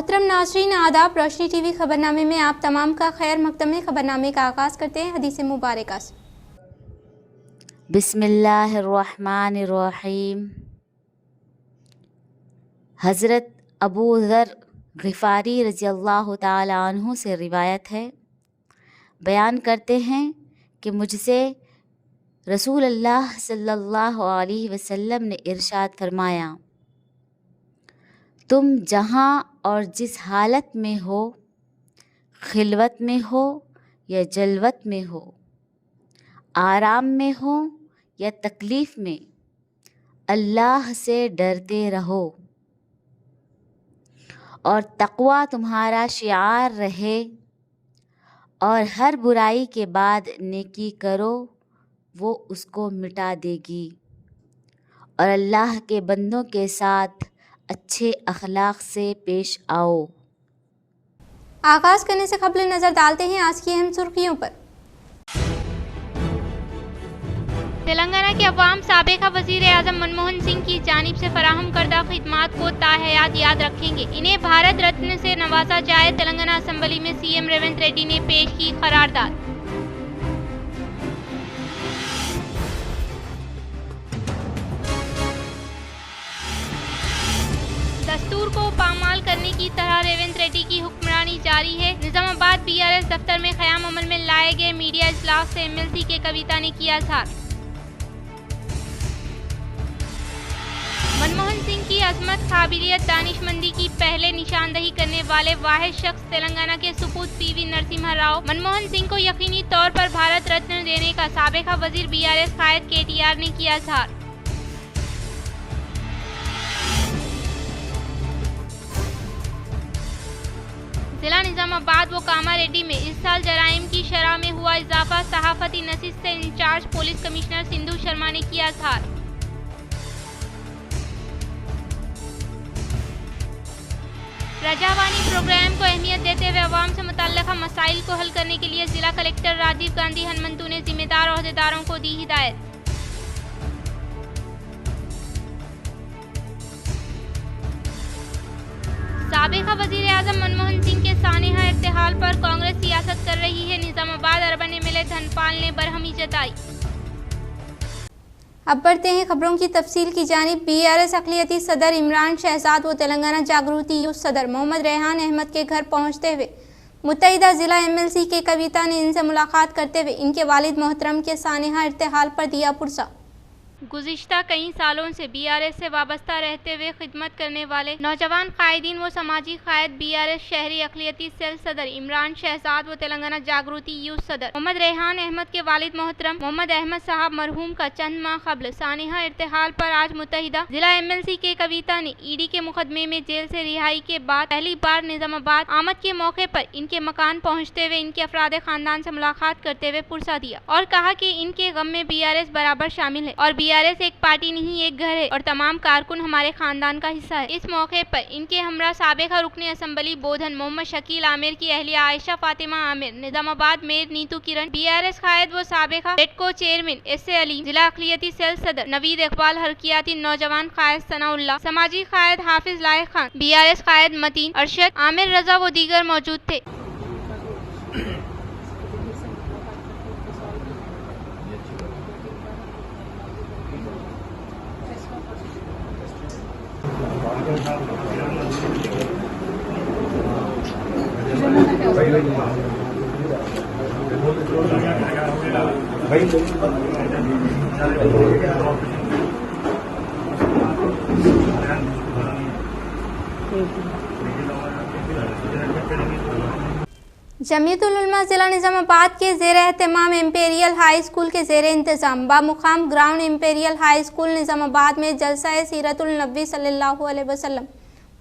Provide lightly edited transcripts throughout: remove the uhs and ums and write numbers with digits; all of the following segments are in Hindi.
मोहतरम नाज़रीन आदाब। रोशनी टीवी खबरनामे में आप तमाम का खैर मकदम में खबरनामे का आगाज़ करते हैं हदीस मुबारक से। बिस्मिल्लाहिर्रहमानिर्रहीम। हज़रत अबू ज़र ग़िफ़ारी रज़ियल्लाहु ताला अन्हु से रिवायत है, बयान करते हैं कि मुझसे रसूल अल्लाह सल्लल्लाहु अलैहि वसल्लम ने इरशाद फरमाया, तुम जहाँ और जिस हालत में हो, खिलवत में हो या जलवत में हो, आराम में हो या तकलीफ़ में, अल्लाह से डरते रहो और तक़वा तुम्हारा शिआर रहे और हर बुराई के बाद नेकी करो, वो उसको मिटा देगी और अल्लाह के बंदों के साथ अच्छे अखलाक से पेश आओ। आगाज़ करने से कबल नज़र डालते हैं आज की अहम सुर्खियों पर। तेलंगाना के अवाम साबिक़ा वज़ीर आज़म मनमोहन सिंह की जानिब से फराहम करदा खिदमात को ताहयात याद रखेंगे। इन्हें भारत रत्न से नवाजा जाए। तेलंगाना असम्बली में सीएम रेवंत रेड्डी ने पेश की करारदाद। दस्तूर को पामाल करने की तरह रेवंत रेड्डी की हुक्मरानी जारी है। निजामाबाद बीआरएस दफ्तर में क़याम अमल में लाए गए मीडिया इजलास से एमएलसी के कविता ने किया इज़हार। मनमोहन सिंह की अजमत, काबिलियत, दानिशमंदी की पहले निशानदही करने वाले वाहिद शख्स तेलंगाना के सुपूत पीवी नरसिम्हा राव मनमोहन सिंह को यकीनी तौर पर भारत रत्न देने का साबिक़ा वज़ीर बीआरएस कायद केटीआर ने किया इज़हार। जिला निजामाबाद व कामारेड्डी में इस साल जराइम की शरह में हुआ इजाफा। सहाफती नशिस्त से incharge police commissioner Sindhu Sharma ने किया इज़हार। रजावानी प्रोग्राम को अहमियत देते हुए अवाम से मुतल्लिक़ा मसाइल को हल करने के लिए जिला कलेक्टर राजीव गांधी हनुमंतु ने जिम्मेदार ओहदेदारों को दी हिदायत। साबिक़ा वज़ीर आज़म मनमोहन सिंह के सानेहा इर्तिहाल पर कांग्रेस सियासत कर रही है। निजामाबाद अर्बन एमएलए धनपाल ने बरहमी जताई। अब बढ़ते हैं खबरों की तफसील की जानिब। बीआरएस अक़लियती सदर इमरान शहजाद व तेलंगाना जागृति यूथ सदर मोहम्मद रेहान अहमद के घर पहुंचते हुए मुत्तहिदा ज़िला एमएलसी के कविता ने इनसे मुलाकात करते हुए इनके वालिद मोहतरम के सानेहा इर्तिहाल पर दिया पुरसा। गुज़िश्ता कई सालों से बीआरएस से वाबस्ता रहते हुए खिदमत करने वाले नौजवान कायदीन व समाजी कायद बीआरएस शहरी अक़लियती सेल सदर इमरान शहजाद व तेलंगाना जागृति यूथ सदर मोहम्मद रेहान अहमद के वालिद मोहतरम मोहम्मद अहमद साहब मरहूम का चंद माह कबल सानेहा इर्तिहाल पर आज मुत्तहिदा जिला एमएलसी के कविता ने ईडी के मुकदमे में जेल से रिहाई के बाद पहली बार निजामाबाद आमद के मौके पर इनके मकान पहुँचते हुए इनके अफराद खानदान से मुलाकात करते हुए पुरसा दिया और कहा कि इनके गम में बीआरएस बराबर शामिल है और बीआरएस एक पार्टी नहीं एक घर है और तमाम कारकुन हमारे खानदान का हिस्सा है। इस मौके पर इनके हमरा साबिक़ा रुकने असम्बली बोधन मोहम्मद शकील आमिर की अहलिया आयशा फातिमा आमिर, निजामाबाद मेयर नीतू किरण, बीआरएस कायद व साबिक़ा रेडको चेयरमैन एस.ए. अली, जिला अक़लियती सेल सदर नवीद इकबाल, हरकियाती नौजवान कायद सनाउल्लाह, समाजी कायद हाफिज लायक खान, बीआरएस कायद मतीन, अरशद, आमिर रजा व दीगर मौजूद थे। जमीयतुल उलमा जिला निजामाबाद के ज़ेर एहतमाम इम्पेरियल हाई स्कूल के ज़ेर इंतज़ाम बामुकाम ground Imperial High School Nizamabad में जलसा सीरतुल नबी सल्लल्लाहु अलैहि वसल्लम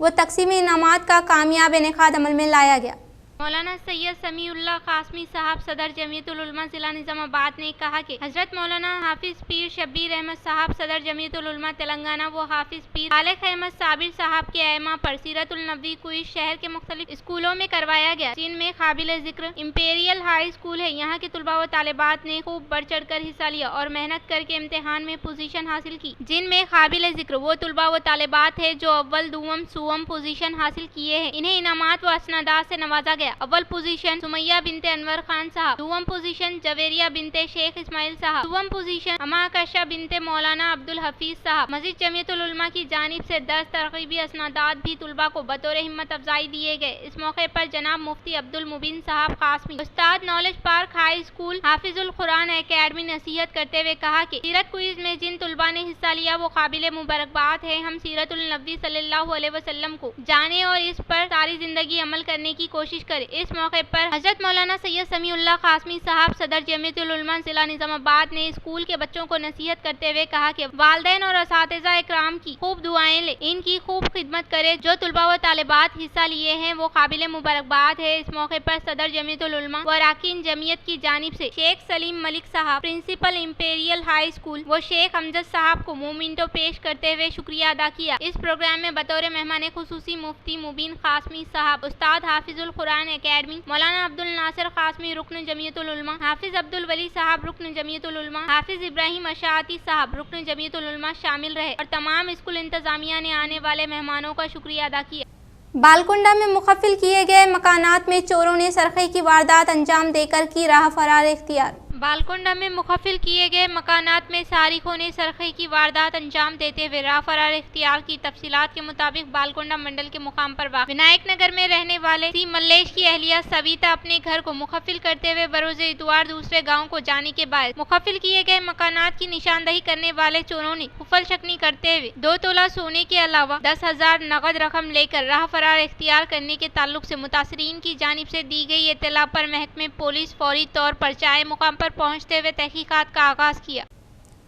व तक़सीम इनामात का कामयाब इनेकाद अमल में लाया गया। मौलाना सैयद समीउल्लाह कासमी साहब सदर जमीयतुल उलमा जिला निजामाबाद ने कहा कि हजरत मौलाना हाफिज पीर शब्बीर अहमद साहब सदर जमीयतुल उलमा तेलंगाना व हाफिज पीर खालिक अहमद साबिर साहब के ऐमा पर सीरतुल नबवी क्विज शहर के मुख्तलिफ स्कूलों में करवाया गया, जिनमें काबिल जिक्र इंपीरियल हाई स्कूल है। यहाँ के तुलबा व तालिबात ने खूब बढ़ चढ़ कर हिस्सा लिया और मेहनत करके इम्तिहान में पोजीशन हासिल की, जिनमें काबिल जिक्र वो तुलबा व तालिबात है जो अव्वल दुवम सुवम पोजीशन हासिल किए हैं। इन्हें इनामात व असनादात से नवाजा गया। अव्वल पोजीशन सुमैया बिनते अनवर खान साहब, दुवम पोजीशन जवेरिया बिनते शेख इस्माइल साहब, दुवम पोजीशन अमाकशा बिनते मौलाना अब्दुल हफीज साहब। मस्जिद जमीयतुल उलमा की जानिब से 10 तरकीबी असनादात भी तुलबा को बतौर हिम्मत अफजाई दिए गए। इस मौके पर जनाब मुफ्ती अब्दुल मुबीन साहब कासमी, उस्ताद Knowledge Park High School, Hafizul Quran Academy नसीहत करते हुए कहा कि सीरत क्विज में जिन तुलबा ने हिस्सा लिया वो काबिल मुबारकबाद है। हम सीरतुल नबवी सल्लल्लाहु अलैहि वसल्लम को जाने और इस पर सारी जिंदगी अमल करने की कोशिश करें। इस मौके पर हजरत मौलाना सैयद समीउल्लाह कासमी साहब सदर जमीयतुल उलमा जिला निजामाबाद ने स्कूल के बच्चों को नसीहत करते हुए कहा कि वालिदैन और असातिज़ा इकराम की खूब दुआएं ले, इनकी खूब खिदमत करे। जो तुलबा व तालिबात हिस्सा लिए हैं वो काबिल मुबारकबाद है। इस मौके पर सदर जमीयतुल उलमा व अरकान जमीयत की जानिब से शेख सलीम मलिक साहब प्रिंसिपल इंपीरियल हाई स्कूल व शेख अमजद साहब को मोमिंटो पेश करते हुए शुक्रिया अदा किया। इस प्रोग्राम में बतौर मेहमान खुसूसी मुफ्ती मुबीन कासमी साहब, उस्ताद हाफिजुल कुरान एकेडमी मौलाना अब्दुल नासिर कासमी रुकन जमीयतुल उलमा, हाफिज अब्दुल वली साहब रुकन जमीयतुल उलमा, हाफिज इब्राहिम अशाती साहब रुकन जमीयतुल उलमा शामिल रहे और तमाम स्कूल इंतजामिया ने आने वाले मेहमानों का शुक्रिया अदा किया। बालकुंडा में मुखफ़िल किए गए मकानात में चोरों ने सरक़े की वारदात अंजाम देकर की राह फरार इख्तियार। बालकुंडा में मुखफ़िल किए गए मकानात में सारिकों ने सरक़े की वारदात अंजाम देते हुए राह फरार इख्तियार की। तफसीलात के मुताबिक बालकुंडा मंडल के मुकाम पर वाक़ विनायक नगर में रहने वाले सी मल्लेश की अहलिया सविता अपने घर को मुखफ़िल करते हुए बरोज़े इतवार दूसरे गाँव को जाने के बाद मुखफ़िल किए गए मकानात की निशानदही करने वाले चोरों ने खुफल शक्नी करते हुए 2 तोला सोने के अलावा 10,000 नगद रकम लेकर राह फरार इख्तियार करने के ताल्लुक से मुतासरीन की जानिब से दी गई इत्तला पर महकमे पुलिस फौरी तौर पर चाहे मुकाम पर पहुंचते हुए तहकीकात का आगाज किया।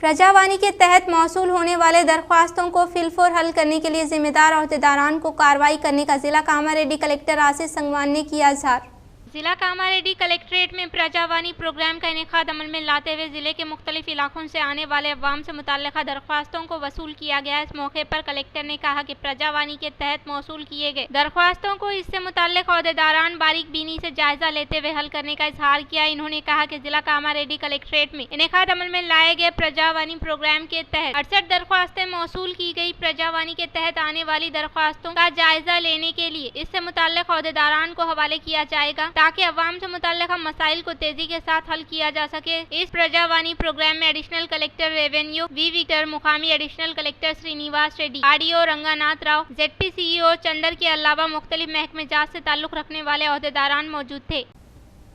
प्रजावानी के तहत मौसूल होने वाले दरख्वास्तों को फिलफोर हल करने के लिए जिम्मेदार अहदेदारान को कार्रवाई करने का जिला कामारेड्डी कलेक्टर आसिफ संगवान ने किया इज़हार। जिला कामारेड्डी कलेक्ट्रेट में प्रजावानी प्रोग्राम का इनेकाद अमल में लाते हुए जिले के मुख्तलिफ इलाकों से आने वाले अवाम से मुताल्लिक़ा दरख्वास्तों को वसूल किया गया। इस मौके पर कलेक्टर ने कहा कि प्रजावानी के तहत मौसूल किए गए दरख्वास्तों को इससे मुताल्लिक़ अहदेदारान बारीक बीनी से जायजा लेते हुए हल करने का इज़हार किया। इन्होंने कहा कि जिला कामारेड्डी कलेक्ट्रेट में इनेकाद अमल में लाए गए प्रजावानी प्रोग्राम के तहत 68 दरख्वास्तें मौसूल की गई। प्रजावानी के तहत आने वाली दरख्वास्तों का जायजा लेने के लिए इससे मुताल्लिक़ अहदेदारान को हवाले किया जाएगा ताकि अवाम से मुताल्लिक़ा मसाइल को तेजी के साथ हल किया जा सके। इस प्रजावानी प्रोग्राम में additional collector revenue V Victor, मुकामी additional collector Srinivas Reddy, RDO Ranganath Rao, ZP CEO Chandar के अलावा मुख्तलिफ महकमे जात से ताल्लुक रखने वाले अहदेदारान मौजूद थे।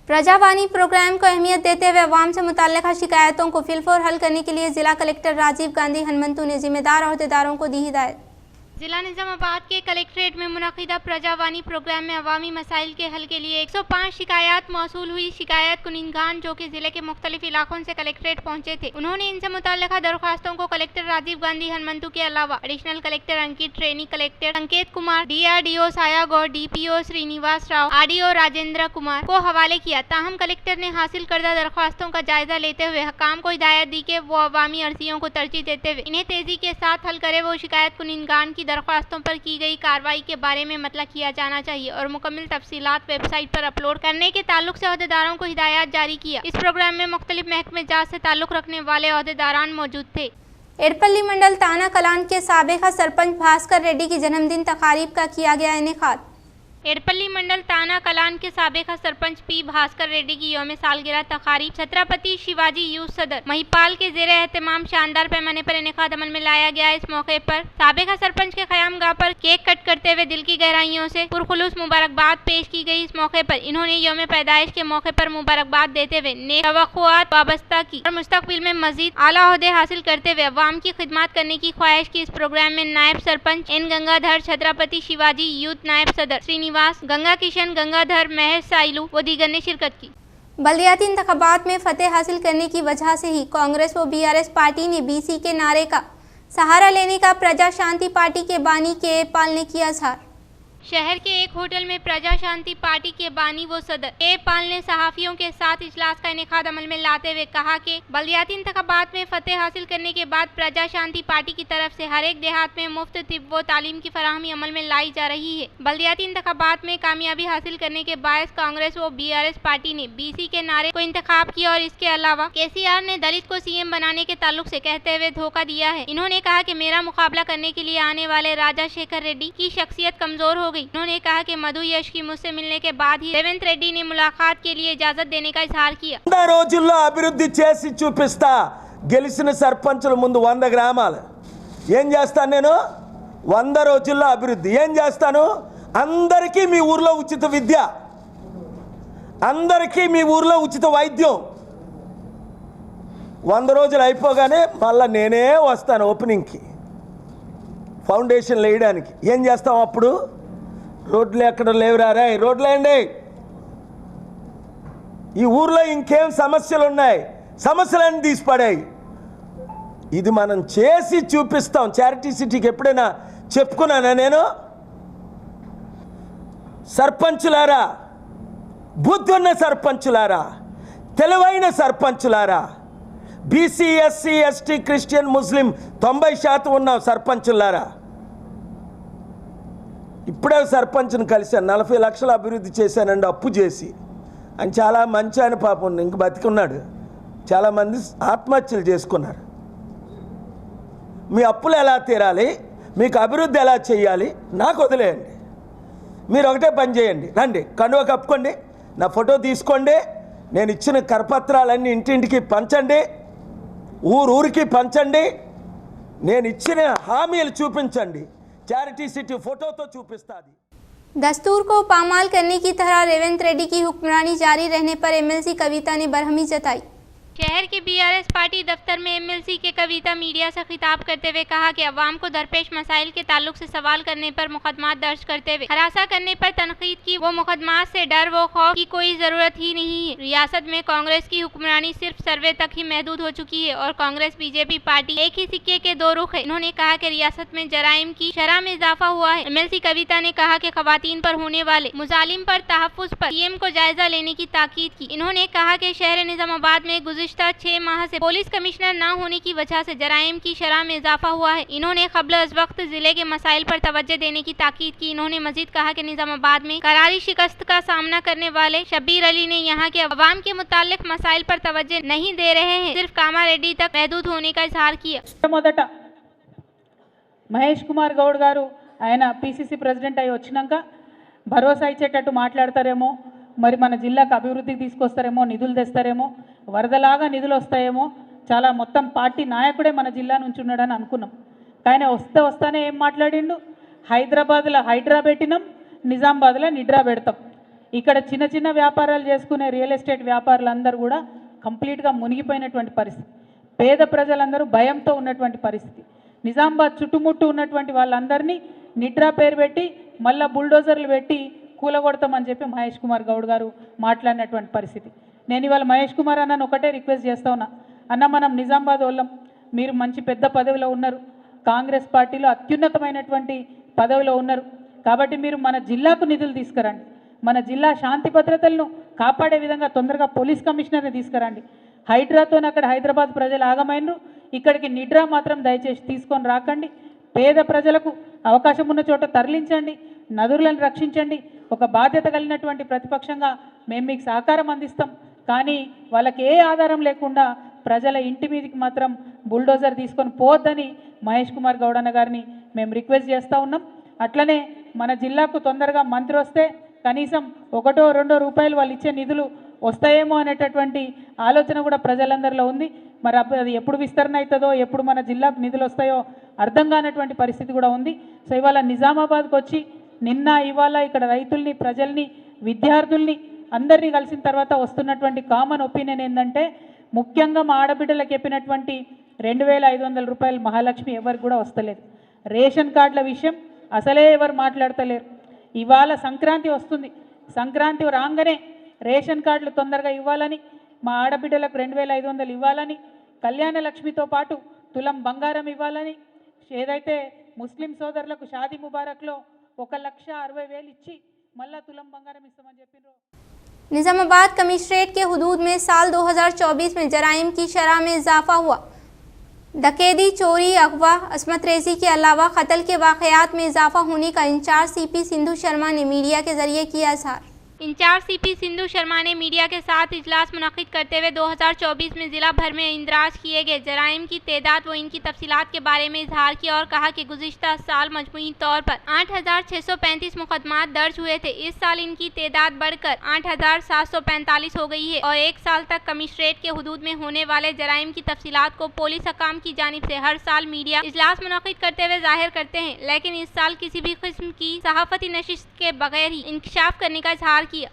प्रजावानी प्रोग्राम को अहमियत देते हुए अवाम से मुताल्लिक़ा शिकायतों को फिलफोर हल करने के लिए जिला कलेक्टर राजीव गांधी हनुमंतु ने जिम्मेदार अहदेदारों को दी हिदायत। जिला निजामाबाद के कलेक्ट्रेट में मुनक़िदा प्रजावानी प्रोग्राम में अवामी मसाइल के हल के लिए 105 शिकायत मौसूल हुई। शिकायत कुनिंदगान जो कि जिले के मुख्तलिफ इलाकों से कलेक्ट्रेट पहुंचे थे, उन्होंने इनसे मुताल्लिक़ा दरख्वास्तों को कलेक्टर राजीव गांधी हनुमंतु के अलावा एडिशनल कलेक्टर अंकित, ट्रेनी कलेक्टर संकेत Kumar, DRDO सायागौड़, DPO Srinivas Rao, RDO Rajendra Kumar को हवाले किया। ताहम कलेक्टर ने हासिल करदा दरख्वास्तों का जायजा लेते हुए हकाम को हिदायत दी कि वो अवामी अर्जियों को तरजीह देते हुए इन्हें तेजी के साथ हल करे। वो शिकायत कुनिंदगान की दरख्वास्तों पर की गई कार्रवाई के बारे में मतला किया जाना चाहिए और मुकम्मल तफसीलात वेबसाइट पर अपलोड करने के ताल्लुक से अहदेदारों को हिदायत जारी किया। इस प्रोग्राम में मुख्तलिफ महकमे जात से ताल्लुक रखने वाले अहदेदारान मौजूद थे। एडपल्ली मंडल ताना कलान के साबिक़ा सरपंच भास्कर रेड्डी की जन्मदिन तकारीब का किया गया इनेकाद। एडपल्ली मंडल ताना कलान के साबिक़ा सरपंच पी भास्कर रेड्डी की यौम सालगिरह तकारीब छत्रपति शिवाजी यूथ सदर महिपाल के ज़ेरे एहतमाम शानदार पैमाने पर इनेकाद अमल में लाया गया। इस मौके पर साबिक़ा सरपंच के क़यामगाह पर केक कट करते हुए दिल की गहराइयों से पुरखुलूस मुबारकबाद पेश की गई। इस मौके पर इन्होंने यौम पैदाइश के मौके पर मुबारकबाद देते हुए नेक तवक्कुआत वाबस्ता की और मुस्तक़बिल में मज़ीद आला ओहदे हासिल करते हुए अवाम की खिदमत करने की ख्वाहिश की। इस प्रोग्राम में नायब सरपंच एन गंगाधर, छत्रपति शिवाजी यूथ नायब सदर गंगा किशन, गंगाधर, महेश साइलू व दीगर ने शिरकत की। बल्दियाती इंतखाबात में फतेह हासिल करने की वजह से ही कांग्रेस व BRS पार्टी ने BC के नारे का सहारा लेने का प्रजा शांति पार्टी के बानी के पाल ने किया इज़हार। शहर के एक होटल में प्रजा शांति पार्टी के बानी व सदर ए पाल ने सहाफियों के साथ इजलास का इनेकाद अमल में लाते हुए कहा कि बलदियाती इंतखाबात में फतेह हासिल करने के बाद प्रजा शांति पार्टी की तरफ से हर एक देहात में मुफ्त तिब व तालीम की फराहमी अमल में लाई जा रही है। बलदियाती इंतखाबात में कामयाबी हासिल करने के बायस कांग्रेस व BRS पार्टी ने BC के नारे को इंतखाब किया और इसके अलावा KCR ने दलित को CM बनाने के ताल्लुक से कहते हुए धोखा दिया है। इन्होंने कहा कि मेरा मुकाबला करने के लिए आने वाले राजा शेखर रेड्डी की शख्सियत कमजोर हो गई। उन्होंने कहा कि मधु यश की मुझसे मिलने के बाद ही रेवंत रेड्डी ने मुलाकात के लिए इजाजत देने का इजहार किया। 100 రోజుల్లో అభివృద్ధి చేసి చూపిస్తా గెలిచిన సర్పంచుల ముందు 100 గ్రామాలు ఏం చేస్తాను నేను 100 రోజుల్లో అభివృద్ధి ఏం చేస్తాను అందరికీ మీ ఊర్లో ఉచిత విద్య అందరికీ మీ ఊర్లో ఉచిత వైద్యం 100 రోజులు అయిపోగానే మళ్ళీ నేనే వస్తాను ఓపెనింగ్కి ఫౌండేషన్ వేయడానికి ఏం చేస్తాం అప్పుడు రోడ్లు ఎక్కడ లేవురారా రోడ్లు వేయండి ఈ ఊర్లో ఇంకేం సమస్యలు ఉన్నాయి సమస్యలన్నీ తీసిపడాయి ఇది మనం చేసి చూపిస్తాం చారిటీ సిటీకి ఎప్పుడైనా చెప్పుకున్నానా నేను సర్పంచులారా బుద్ధున్న సర్పంచులారా తెలివైన సర్పంచులారా BC SC ST క్రిస్టియన్ ముస్లిం 90% ఉన్న సర్పంచులారా ఇప్పుడే సర్పంచ్ని కలిశాను 40 లక్షల అభివృద్ధి చేశానండి అప్పు చేసి అని చాలా మంచి ఆయన పాపం ఇంక బతికున్నాడు చాలామంది ఆత్మహత్యలు చేసుకున్నారు మీ అప్పులు ఎలా తీరాలి మీకు అభివృద్ధి ఎలా చేయాలి నాకు వదిలేయండి మీరు ఒకటే పని చేయండి రండి కండువ కప్పుకోండి నా ఫోటో తీసుకోండి నేను ఇచ్చిన కరపత్రాలన్నీ ఇంటింటికి పంచండి ఊరికి పంచండి నేను ఇచ్చిన హామీలు చూపించండి चैरिटी सिटी फोटो तो चूपिस्तादी। दस्तूर को पामाल करने की तरह रेवंत रेड्डी की हुक्मरानी जारी रहने पर MLC कविता ने बरहमी जताई। शहर के BRS पार्टी दफ्तर में MLC के कविता मीडिया से खिताब करते हुए कहा कि अवाम को दरपेश मसाइल के ताल्लुक से सवाल करने पर मुकदमा दर्ज करते हुए हरासा करने पर तनकीद की वो मुकदमा से डर व खौफ की कोई जरूरत ही नहीं है। रियासत में कांग्रेस की हुक्मरानी सिर्फ सर्वे तक ही महदूद हो चुकी है और कांग्रेस BJP पार्टी एक ही सिक्के के दो रुख है। उन्होंने कहा कि रियासत में जराइम की शरह में इजाफा हुआ है। MLC कविता ने कहा कि खवातीन पर होने वाले मुजालिम पर तहफ़्फ़ुज़ पर CM को जायजा लेने की ताकीद की। इन्होंने कहा कि शहर निजामाबाद में गुज़िश्ता 6 माह से पुलिस कमिश्नर न होने की वजह से जराइम की शरह में इजाफा हुआ है। इन्होंने क़ब्ल अज़ वक्त जिले के मसाइल पर तवज्जो देने की ताकीद की। इन्होंने मजीद कहा कि निजामाबाद में करारी शिकस्त का सामना करने वाले शब्बीर अली ने यहाँ के अवाम के मुताल्लिक मसाइल पर तवज्जो नहीं दे रहे हैं, सिर्फ कामारेड्डी तक महदूद होने का इजहार किया। మొదట మహేష్ కుమార్ గౌడ్ గారు ఆయన PCC ప్రెసిడెంట్ అయి వచ్చినాక భరోసా ఇచ్చేటట్టు మాట్లాడతారేమో, మరి మన జిల్లాకు అభివృద్ధికి తీసుకొస్తారేమో, నిధులు తెస్తారేమో, వరదలాగా నిధులు వస్తాయేమో, చాలా మొత్తం పార్టీ నాయకుడే మన జిల్లా నుంచి ఉన్నాడని అనుకున్నాం. కానీ వస్తానే ఏం మాట్లాడిండు, హైదరాబాద్లో హైడ్రా పెట్టినాం, నిజామాబాద్లో నిడ్రా పెడతాం. ఇక్కడ చిన్న చిన్న వ్యాపారాలు చేసుకునే రియల్ ఎస్టేట్ వ్యాపారులందరూ కూడా కంప్లీట్గా మునిగిపోయినటువంటి పరిస్థితి. పేద ప్రజలందరూ భయంతో ఉన్నటువంటి పరిస్థితి. నిజామాబాద్ చుట్టుముట్టు ఉన్నటువంటి వాళ్ళందరినీ నిడ్రా పేరు పెట్టి మళ్ళీ బుల్డోజర్లు పెట్టి కూలగొడతామని చెప్పి మహేష్ కుమార్ గౌడ్ గారు మాట్లాడినటువంటి పరిస్థితి. నేను ఇవాళ మహేష్ కుమార్ అన్నను ఒకటే రిక్వెస్ట్ చేస్తా ఉన్నా, అన్న మనం నిజామాబాద్ వాళ్ళం, మీరు మంచి పెద్ద పదవిలో ఉన్నారు, కాంగ్రెస్ పార్టీలో అత్యున్నతమైనటువంటి పదవిలో ఉన్నారు, కాబట్టి మీరు మన జిల్లాకు నిధులు తీసుకురండి, మన జిల్లా శాంతి భద్రతలను కాపాడే విధంగా తొందరగా పోలీస్ కమిషనర్ని తీసుకురండి. హైడ్రాతో అక్కడ హైదరాబాద్ ప్రజలు ఆగమైనరు, ఇక్కడికి నిడ్రా మాత్రం దయచేసి తీసుకొని రాకండి. పేద ప్రజలకు అవకాశం ఉన్న చోట తరలించండి, నదులను రక్షించండి. ఒక బాధ్యత కలిగినటువంటి ప్రతిపక్షంగా మేము మీకు సహకారం అందిస్తాం. కానీ వాళ్ళకి ఏ ఆధారం లేకుండా ప్రజల ఇంటి మీదకి మాత్రం బుల్డోజర్ తీసుకొని పోవద్దని మహేష్ కుమార్ గౌడ్ అన్న గారిని మేము రిక్వెస్ట్ చేస్తూ ఉన్నాం. అట్లనే మన జిల్లాకు తొందరగా మంత్రి వస్తే కనీసం 1-2 రూపాయలు వాళ్ళు ఇచ్చే నిధులు వస్తాయేమో అనేటటువంటి ఆలోచన కూడా ప్రజలందరిలో ఉంది. మరి అది ఎప్పుడు విస్తరణ అవుతుందో, ఎప్పుడు మన జిల్లాకు నిధులు వస్తాయో అర్థం కానటువంటి పరిస్థితి కూడా ఉంది. సో ఇవాళ నిజామాబాద్కి వచ్చి నిన్న ఇవాళ ఇక్కడ రైతుల్ని, ప్రజల్ని, విద్యార్థుల్ని అందరినీ కలిసిన తర్వాత వస్తున్నటువంటి కామన్ ఒపీనియన్ ఏంటంటే, ముఖ్యంగా మా ఆడబిడ్డలకు చెప్పినటువంటి 2500 రూపాయలు మహాలక్ష్మి ఎవరికి కూడా వస్తలేదు. రేషన్ కార్డుల విషయం అసలే ఎవరు మాట్లాడతలేరు. ఇవాళ సంక్రాంతి వస్తుంది, సంక్రాంతి రాగానే రేషన్ కార్డులు తొందరగా ఇవ్వాలని, మా ఆడబిడ్డలకు 2500 ఇవ్వాలని, కళ్యాణ లక్ష్మితో పాటు తులం బంగారం ఇవ్వాలని, ఏదైతే ముస్లిం సోదరులకు షాదీ ముబారక్లో 1,60,000 ఇచ్చి మళ్ళా తులం బంగారం ఇస్తామని చెప్పిండ్రు. निजामाबाद कमिश्नरेट के हुदूद में साल 2024 में जराइम की शरह में इजाफा हुआ। डकैती, चोरी, अगवा, असमत रेजी के अलावा कत्ल के वाकयात में इजाफा होने का इंचार्ज सीपी सिंधु शर्मा ने मीडिया के जरिए किया इजहार। इंचार्ज सीपी सिंधु शर्मा ने मीडिया के साथ इजलास मुनक्किद करते हुए 2024 में जिला भर में इंदराज किए गए जराइम की तादाद व इनकी तफसीलात के बारे में इजहार किया और कहा कि गुज़िश्ता साल मजमूई तौर पर 8,635 मुकदमात दर्ज हुए थे। इस साल इनकी तादाद बढ़कर 8,745 हो गई है और एक साल तक कमिश्नरेट के हुदूद में होने वाले जराइम की तफसीलात को पुलिस हकाम की जानिब से हर साल मीडिया इजलास मुनक्किद करते हुए जाहिर करते हैं, लेकिन इस साल किसी भी किस्म की सहाफती नशिस्त के बगैर ही इंकशाफ करने का इजहार किया।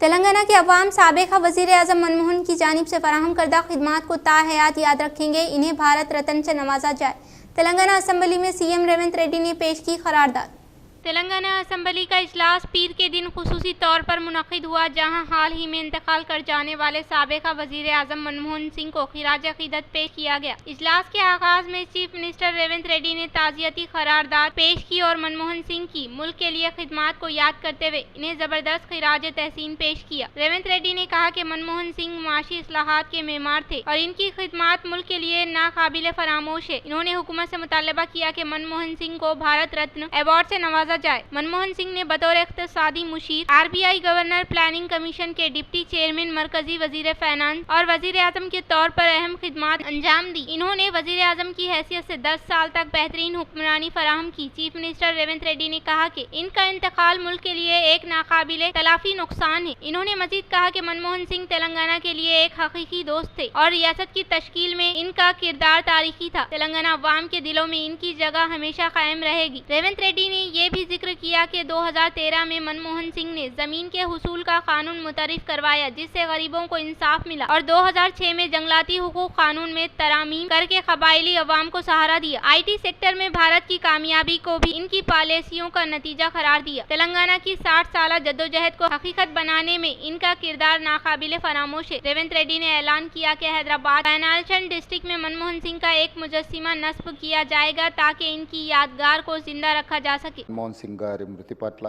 तेलंगाना के अवाम साबिक़ा वज़ीर आज़म मनमोहन की जानिब से फराहम करदा खिदमात को ताहयात याद रखेंगे, इन्हें भारत रत्न से नवाजा जाए। तेलंगाना असम्बली में सीएम रेवंत रेड्डी ने पेश की करारदाद। तेलंगाना असम्बली का इजलास पीर के दिन खुसूसी तौर पर मुनक्किद हुआ, जहां हाल ही में इंतकाल कर जाने वाले साबिक़ा वज़ीर आज़म मनमोहन सिंह को खिराज अक़ीदत पेश किया गया। इजलास के आगाज़ में चीफ मिनिस्टर रेवंत रेड्डी ने ताज़ियती करारदाद पेश की और मनमोहन सिंह की मुल्क के लिए खिदमात को याद करते हुए इन्हें ज़बरदस्त खिराज तहसीन पेश किया। रेवंत रेड्डी ने कहा कि मनमोहन सिंह माशी इस्लाहात के मेमार थे और इनकी खिदमात मुल्क के लिए नाकाबिल फरामोश है। इन्होंने हुकूमत से मुतालबा किया कि मनमोहन सिंह को भारत रत्न अवार्ड से नवाजा जाए। मनमोहन सिंह ने बतौर इख्तिसादी मुशीर, RBI गवर्नर, प्लानिंग कमीशन के डिप्टी चेयरमैन, मरकजी वजीर फाइनेंस और वजीर आजम के तौर पर अहम खिदमात अंजाम दी। इन्होंने वजीर आजम की हैसियत से 10 साल तक बेहतरीन हुक्मरानी फराहम की। चीफ मिनिस्टर रेवंत रेड्डी ने कहा कि इनका इंतकाल मुल्क के लिए एक नाकाबिले तलाफी नुकसान है। इन्होंने मजीद कहा कि मनमोहन सिंह तेलंगाना के लिए एक हकीकी दोस्त थे और रियासत की तश्कील में इनका किरदार तारीखी था। तेलंगाना अवाम के दिलों में इनकी जगह हमेशा कायम रहेगी। रेवंत रेड्डी ने यह भी जिक्र किया कि 2013 में मनमोहन सिंह ने जमीन के हुसूल का कानून मुतरिफ करवाया, जिससे गरीबों को इंसाफ मिला और 2006 में जंगलाती हुकूक कानून में तरामीम करके कबायली अवाम को सहारा दिया। IT सेक्टर में भारत की कामयाबी को भी इनकी पॉलिसियों का नतीजा करार दिया। तेलंगाना की 60 साल जद्दोजहद को हकीकत बनाने में इनका किरदार नाकाबिले फरामोश है। रेवंत रेड्डी ने ऐलान किया कि हैदराबाद फाइनेंशियल डिस्ट्रिक्ट में मनमोहन सिंह का एक मुजस्सिमा नस्ब किया जाएगा ताकि इनकी यादगार को जिंदा रखा जा सके। मनमोहन सिंह గారి మృతి పట్ల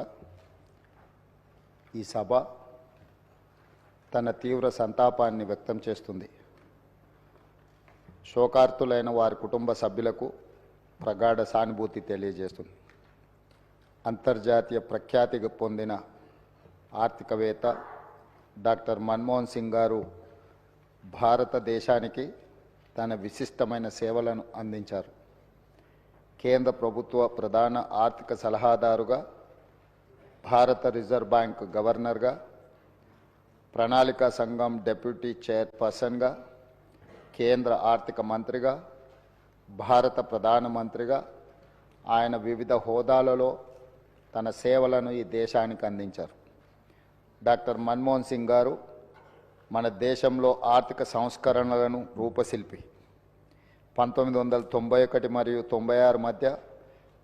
ఈ సభ తన తీవ్ర సంతాపాన్ని వ్యక్తం చేస్తుంది. శోకార్తులైన వారి కుటుంబ సభ్యులకు ప్రగాఢ సానుభూతి తెలియజేస్తుంది. అంతర్జాతీయ ప్రఖ్యాతి పొందిన ఆర్థికవేత్త డాక్టర్ మన్మోహన్ సింగ్ గారు భారతదేశానికి తన విశిష్టమైన సేవలను అందించారు. కేంద్ర ప్రభుత్వ ప్రధాన ఆర్థిక సలహాదారుగా, భారత రిజర్వ్ బ్యాంక్ గవర్నర్గా, ప్రణాళికా సంఘం డెప్యూటీ చైర్పర్సన్గా, కేంద్ర ఆర్థిక మంత్రిగా, భారత ప్రధానమంత్రిగా ఆయన వివిధ హోదాలలో తన సేవలను ఈ దేశానికి అందించారు. డాక్టర్ మన్మోహన్ సింగ్ గారు మన దేశంలో ఆర్థిక సంస్కరణలను రూపశిల్పి. 1991 మరియు 96 మధ్య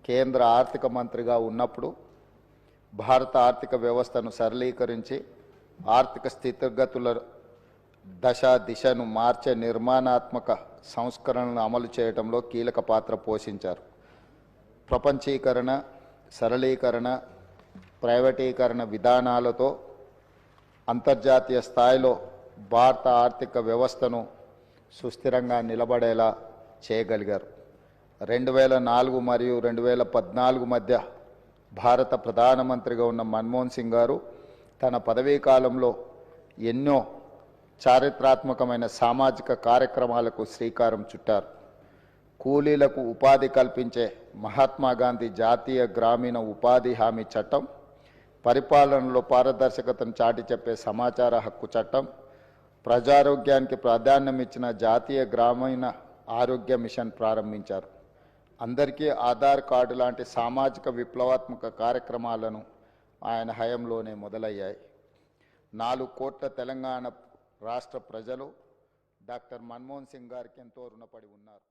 కేంద్ర ఆర్థిక మంత్రిగా ఉన్నప్పుడు భారత ఆర్థిక వ్యవస్థను సరళీకరించి ఆర్థిక స్థితిగతుల దిశను మార్చే నిర్మాణాత్మక సంస్కరణలను అమలు చేయడంలో కీలక పాత్ర పోషించారు. ప్రపంచీకరణ, సరళీకరణ, ప్రైవేటీకరణ విధానాలతో అంతర్జాతీయ స్థాయిలో భారత ఆర్థిక వ్యవస్థను సుస్థిరంగా నిలబడేలా చేయగలిగారు. 2004 మరియు 2014 మధ్య భారత ప్రధానమంత్రిగా ఉన్న మన్మోహన్ సింగ్ గారు తన పదవీ కాలంలో ఎన్నో చారిత్రాత్మకమైన సామాజిక కార్యక్రమాలకు శ్రీకారం చుట్టారు. కూలీలకు ఉపాధి కల్పించే మహాత్మా గాంధీ జాతీయ గ్రామీణ ఉపాధి హామీ చట్టం, పరిపాలనలో పారదర్శకతను చాటి చెప్పే సమాచార హక్కు చట్టం, ప్రజారోగ్యానికి ప్రాధాన్యం ఇచ్చిన జాతీయ గ్రామీణ ఆరోగ్య మిషన్ ప్రారంభించారు. అందరికీ ఆధార్ కార్డు లాంటి సామాజిక విప్లవాత్మక కార్యక్రమాలను ఆయన హయాంలోనే మొదలయ్యాయి. 4 కోట్ల తెలంగాణ రాష్ట్ర ప్రజలు డాక్టర్ మన్మోహన్ సింగ్ గారికి ఎంతో రుణపడి ఉన్నారు.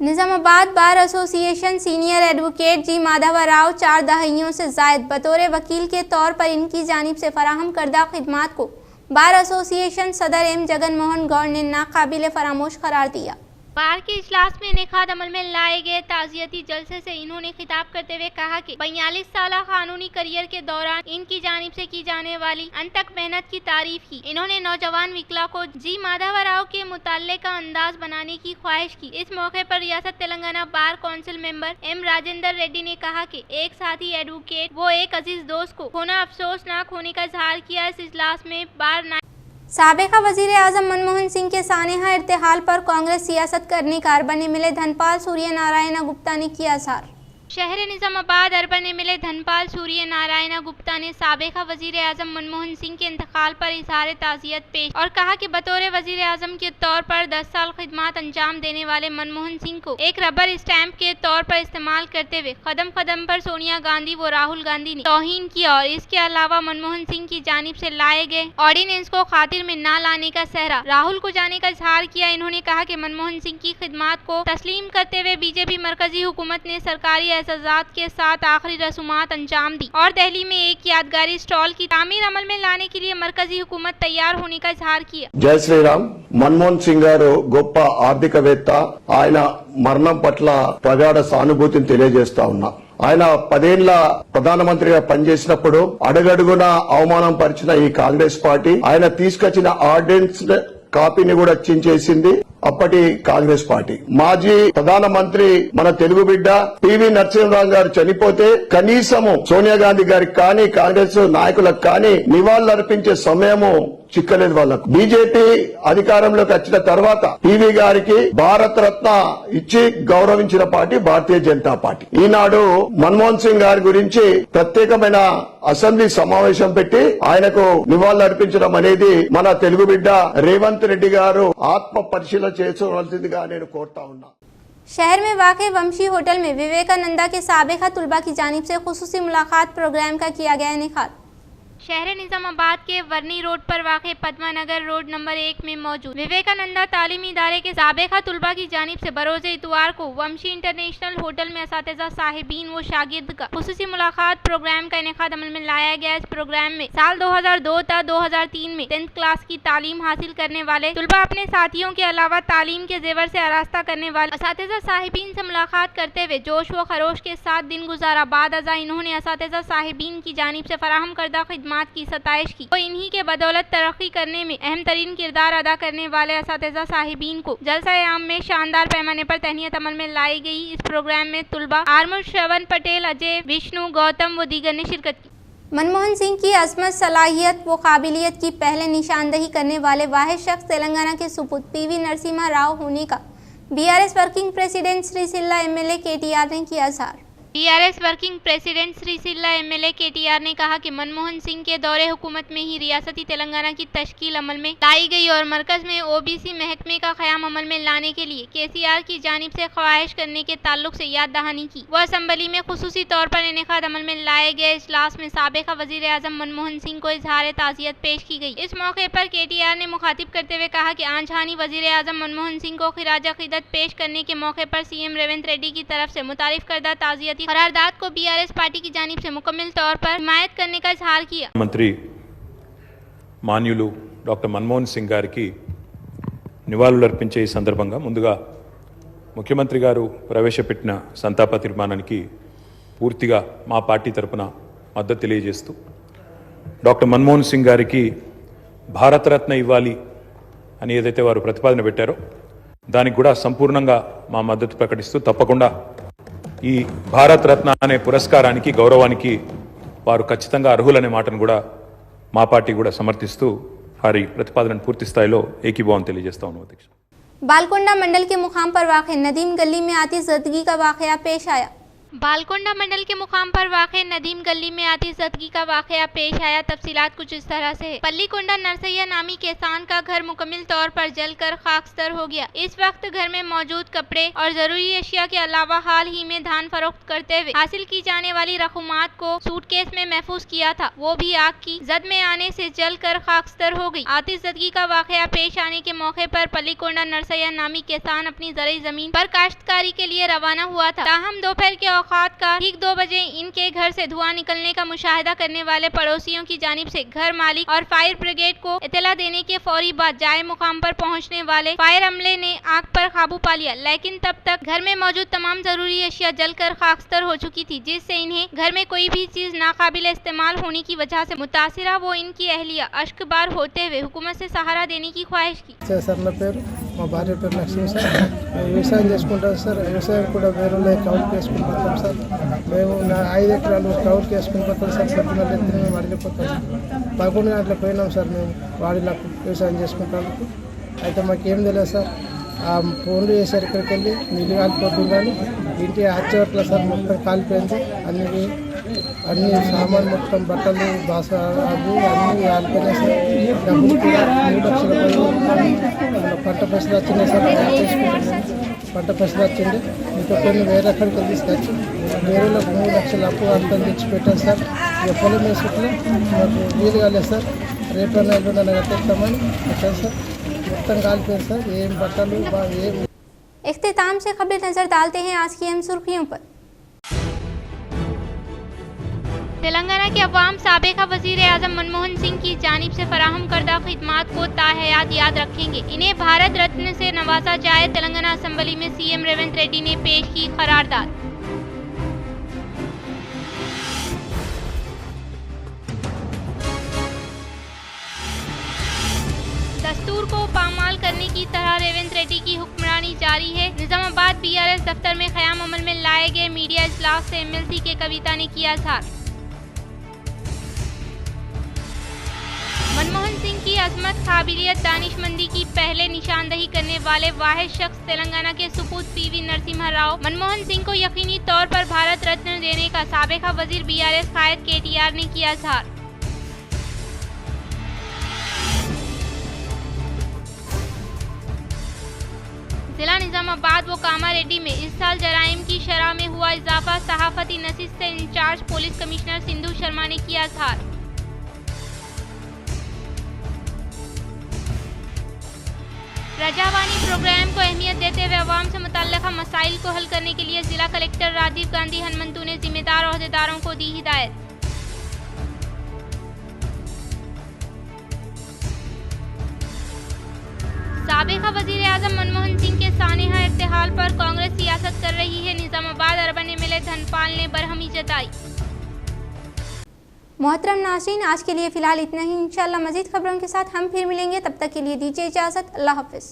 Nizamabad bar association senior advocate G Madhavrao 4 दहाइयों से जायद बतौर वकील के तौर पर इनकी जानिब से फराहम करदा खिदमात को बार एसोसिएशन सदर एम जगन मोहन गौड़ ने नाकाबिल फरामोश करार दिया। बार के इजलास में इनेकाद अमल में लाए गए ताजियती जलसे से इन्होंने खिताब करते हुए कहा कि 42 साल कानूनी करियर के दौरान इनकी जानिब से की जाने वाली अनथक मेहनत की तारीफ की। इन्होंने नौजवान विकला को जी माधवराव के मुताले का अंदाज बनाने की ख्वाहिश की। इस मौके पर रियासत Telangana bar council member M Rajendra Reddy ने कहा कि एक साथी एडवोकेट वो एक अजीज दोस्त को खोना अफसोसनाक होने का इजहार किया। इस इजलास में बार साबिका वजीर आजम मनमोहन सिंह के सानेहा इर्तिहाल पर कांग्रेस सियासत करने का अरबन में मिले धनपाल सूर्य नारायण गुप्ता ने किया इजहार। शहर निजामाबाद अर्बन में मिले धनपाल सूर्य नारायण गुप्ता ने साबिका वजीर आजम मनमोहन सिंह के इंतकाल पर इजहार ताज़ियत पेश और कहा कि बतौर वजीर आजम के तौर पर 10 साल खिदमत अंजाम देने वाले मनमोहन सिंह को एक रबर स्टैंप के तौर पर इस्तेमाल करते हुए कदम कदम पर सोनिया गांधी व राहुल गांधी ने तौहीन किया और इसके अलावा मनमोहन सिंह की जानिब से लाए गए ऑर्डिनेंस को खातिर में न लाने का सहरा राहुल को जाने का इजहार किया। इन्होंने कहा कि मनमोहन सिंह की खिदमत को तस्लीम करते हुए बीजेपी मरकजी हुकूमत ने सरकारी एजाज़ात के साथ आखिरी रसूमात अंजाम दी और दिल्ली में एक यादगारी स्टॉल की तामीर अमल में लाने के लिए मरकजी हुकूमत तैयार होने का इजहार किया। जय श्रीराम। मनमोहन सिंह గారు గొప్ప ఆర్థికవేత్త. ఆయన మరణం పట్ల ప్రగాఢ సానుభూతిని తెలియజేస్తా ఉన్నా. ఆయన 10 ఏళ్ల ప్రధానమంత్రిగా పనిచేసినప్పుడు అడుగడుగున అవమానం పరిచిన ఈ కాంగ్రెస్ పార్టీ ఆయన తీసుకొచ్చిన ఆర్డినెన్స్ కాపీని కూడా చించేసింది అప్పటి కాంగ్రెస్ పార్టీ. మాజీ ప్రధానమంత్రి మన తెలుగు బిడ్డ పివి నరసింహరావు గారు చనిపోతే కనీసము సోనియా గాంధీ గారికి కానీ కాంగ్రెస్ నాయకులకు కానీ నివాళులర్పించే సమయము చిక్కలేదు వాళ్ళకు. బీజేపీ అధికారంలోకి వచ్చిన తర్వాత పివి గారికి భారత రత్న ఇచ్చి గౌరవించిన పార్టీ భారతీయ జనతా పార్టీ. ఈనాడు మన్మోహన్ సింగ్ గారి గురించి ప్రత్యేకమైన అసెంబ్లీ సమావేశం పెట్టి ఆయనకు నివాళులర్పించడం అనేది మన తెలుగు బిడ్డ రేవంత్ రెడ్డి గారు ఆత్మ పరిశీలన చేసుకోవాల్సిందిగా నేను కోరుతా ఉన్నా. शहर में वाक़ वंशी होटल में विवेकानंदा के साबिका तुलबा की जानिब से खुसूसी मुलाकात प्रोग्राम का किया गया इनेकाद। शहर निजामाबाद के वर्नी रोड पर वाक़े पद्मानगर रोड नंबर 1 में मौजूद विवेकानंदा तालीमी इदारे के साबिका तुलबा की जानिब से बरोज़ इतवार को वंशी इंटरनेशनल होटल में असातिज़ा साहिबीन व शागिर्द का खुसूसी मुलाकात प्रोग्राम का इनेकाद अमल में लाया गया। इस प्रोग्राम में साल 2002 तक 2003 में 10th क्लास की तालीम हासिल करने वाले तुलबा अपने साथियों के अलावा तालीम के जेवर से आरास्ता करने वाले असातिज़ा साहिबीन से मुलाकात करते हुए जोश व खरोश के साथ दिन गुजारा। बाद अज़ा इन्होंने असातिज़ा साहिबीन की जानिब से फराहम करदा की सताइश की तो इन्हीं के बदौलत तरक्की करने में अहम तरीन किरदार अदा करने वाले असातिज़ा साहिबीन को जलसा-ए-आम में शानदार पैमाने पर तहनीत अमल में लाई गई। इस प्रोग्राम में तुलबा आर्मुद श्रवण पटेल, अजय, विष्णु, गौतम व दीगर ने शिरकत की। मनमोहन सिंह की अज़मत, सलाहियत व काबिलियत की पहले निशानदही करने वाले वाहिद शख्स तेलंगाना के सुपुत्र पीवी नरसिम्हा राव होने का बीआरएस वर्किंग प्रेसिडेंट श्री सिल्ला एमएलए केटीआर ने किया इजहार। बीआरएस वर्किंग प्रेसिडेंट श्री सिल्ला एमएलए केटीआर ने कहा कि मनमोहन सिंह के दौरे हुकूमत में ही रियासती तेलंगाना की तश्कील अमल में लाई गई और मरकज में ओबीसी महकमे का क़याम अमल में लाने के लिए केसीआर की जानिब से ख्वाहिश करने के ताल्लुक से याद दहानी की। वह असम्बली में खुसूसी तौर पर इनेकाद अमल में लाए गए इजलास में साबिका वजीर आजम मनमोहन सिंह को इजहार ताज़ियत पेश की गई। इस मौके पर केटीआर ने मुखातिब करते हुए कहा कि आंजहानी वजीर आजम मनमोहन सिंह को खिराज अक़ीदत पेश करने के मौके पर सीएम रेवंत रेड्डी की तरफ से मुतारिफ करदा ताज़ियती करारदाद को बीआरएस पार्टी की जानिब से मुकम्मल तौर पर हिमायत करने का इजहार किया। मंत्री మాన్యులు డాక్టర్ మన్మోహన్ సింగ్ గారికి నివాళులర్పించే ఈ సందర్భంగా ముందుగా ముఖ్యమంత్రి గారు ప్రవేశపెట్టిన సంతాప తీర్మానానికి పూర్తిగా మా పార్టీ తరపున మద్దతు తెలియజేస్తూ డాక్టర్ మన్మోహన్ సింగ్ గారికి భారతరత్న ఇవ్వాలి అని ఏదైతే వారు ప్రతిపాదన పెట్టారో దానికి కూడా సంపూర్ణంగా మా మద్దతు ప్రకటిస్తూ తప్పకుండా ఈ భారతరత్న అనే పురస్కారానికి గౌరవానికి వారు ఖచ్చితంగా అర్హులనే మాటను కూడా మా పార్టీ కూడా సమర్థిస్తూ వారి ప్రతిపాదనను పూర్తి స్థాయిలో ఏకీభావం తెలియజేస్తా ఉన్నాం అధ్యక్ష। बालकोंडा मंडल के मुकाम पर वाक़े नदीम गली में आतिशज़दगी का वाक़या पेश आया। बालकोंडा मंडल के मुकाम पर वाक़े नदीम गली में आतिशज़दगी का वाक़या पेश आया। तफसीलात कुछ इस तरह से है। पल्लीकोंडा नरसैया नामी किसान का घर मुकम्मल तौर पर जलकर खाकस्तर हो गया। इस वक्त घर में मौजूद कपड़े और जरूरी अशिया के अलावा हाल ही में धान फरोख्त करते हुए हासिल की जाने वाली रकूमात को सूटकेस में महफूज किया था, वो भी आग की जद में आने से जलकर खाकस्तर हो गई। आतिशज़दगी का वाक़या पेश आने के मौके पर पल्लीकोंडा नरसैया नामी किसान अपनी ज़रई जमीन पर काश्तकारी के लिए रवाना हुआ था। ताहम दोपहर के औकात का ठीक 2 बजे इनके घर से धुआं निकलने का मुशाहिदा करने वाले पड़ोसियों की जानिब से घर मालिक और फायर ब्रिगेड को इत्तला देने के फौरी बाद जाए मुकाम पर पहुंचने वाले फायर अमले ने आग पर काबू पा लिया, लेकिन तब तक घर में मौजूद तमाम जरूरी अशिया जलकर खाकस्तर हो चुकी थी, जिससे इन्हें घर में कोई भी चीज नाकाबिल इस्तेमाल होने की वजह से मुतासिरा वो इनकी अहलिया अश्कबार होते हुए हुकूमत से सहारा देने की ख्वाहिश की। సార్ నా పేరు మా భార్య పేరు లక్ష్మి సార్. మేము వ్యవసాయం చేసుకుంటాం సార్. వ్యవసాయం కూడా వేరే కౌలుకి వేసుకుని పోతాం సార్. మేము 5 ఎకరాలు కౌలుకి వేసుకుని పోతాం సార్. పొద్దున్న ఎత్తున మేము అడిగిపోతాం సార్. 11 గంటలకు పోయినాం సార్ మేము వాడిలకు వ్యవసాయం చేసుకుంటానికి. అయితే మాకేం తెలియదు సార్. ఆ ఫోన్లు చేశారు ఇక్కడికి వెళ్ళి నీళ్ళు కాలిపోతుందని ఇంటి ఆచవట్ల సార్ మొత్తం కాలిపోయింది. అన్ని సామాన్ మొత్తం బట్టలు బాస అవి అన్నీ కాలిపోయినాయి సార్. డబ్బులు కూడా 3 లక్షల పంట పైసలు వచ్చినాయి సార్. పంట పైసలు వచ్చింది. ఇంకా కొన్ని వేరే అక్కడికి తీసుకొచ్చి వేరేలకు 3 లక్షల అప్పు అంతా తెచ్చి పెట్టాను సార్. ఇక పొలం వేసుకుంటే మాకు వీలు కాలేదు సార్. రేపైనా ఎల్లుండైనా కట్టేస్తామని పెట్టాను సార్. మొత్తం కాలిపోయింది సార్. ఏం బట్టలు ఏం. इख्तिताम से खबर नजर डालते हैं आज की अहम सुर्खियों पर। तेलंगाना के अवाम साबिका वजीर आजम मनमोहन सिंह की जानिब से फराहम करदा खिदमात को ताहयात याद रखेंगे। इन्हें भारत रत्न से नवाजा जाए। तेलंगाना असेंबली में सीएम रेवंत रेड्डी ने पेश की करारदाद। दस्तूर को पामाल करने की तरह रेवंत रेड्डी की हुक्मरानी जारी है। निजामाबाद बीआरएस दफ्तर में क़याम अमल में लाए गए मीडिया इजलास से एमएलसी के कविता ने किया इज़हार। मनमोहन सिंह की अजमत, काबिलियत, दानिशमंदी की पहले निशानदही करने वाले वाहिद शख्स तेलंगाना के सुपूत पीवी नरसिम्हा राव मनमोहन सिंह को यकीनी तौर पर भारत रत्न देने का साबिका वजीर बीआरएस कायद केटीआर ने किया इज़हार। जिला निजामाबाद व कामारेड्डी में इस साल जराइम की शरह में हुआ इजाफा। सहाफती नशिस्त से incharge police commissioner Sindhu Sharma ने किया इज़हार। रजावानी प्रोग्राम को अहमियत देते हुए अवाम से मुतल्लिका मसाइल को हल करने के लिए जिला कलेक्टर राजीव गांधी हनुमंतु ने जिम्मेदार ओहदेदारों को दी हिदायत। साबिका वजीर आजम मनमोहन सिंह के सानेहा इर्तिहाल पर कांग्रेस सियासत कर रही है। निजामाबाद अर्बन एमएलए धनपाल ने बरहमी जताई। मोहतरम नाज़रीन, आज के लिए फिलहाल इतना ही। इंशाअल्लाह मजीद खबरों के साथ हम फिर मिलेंगे। तब तक के लिए दीजिए इजाज़त। अल्लाह हाफ़िज़।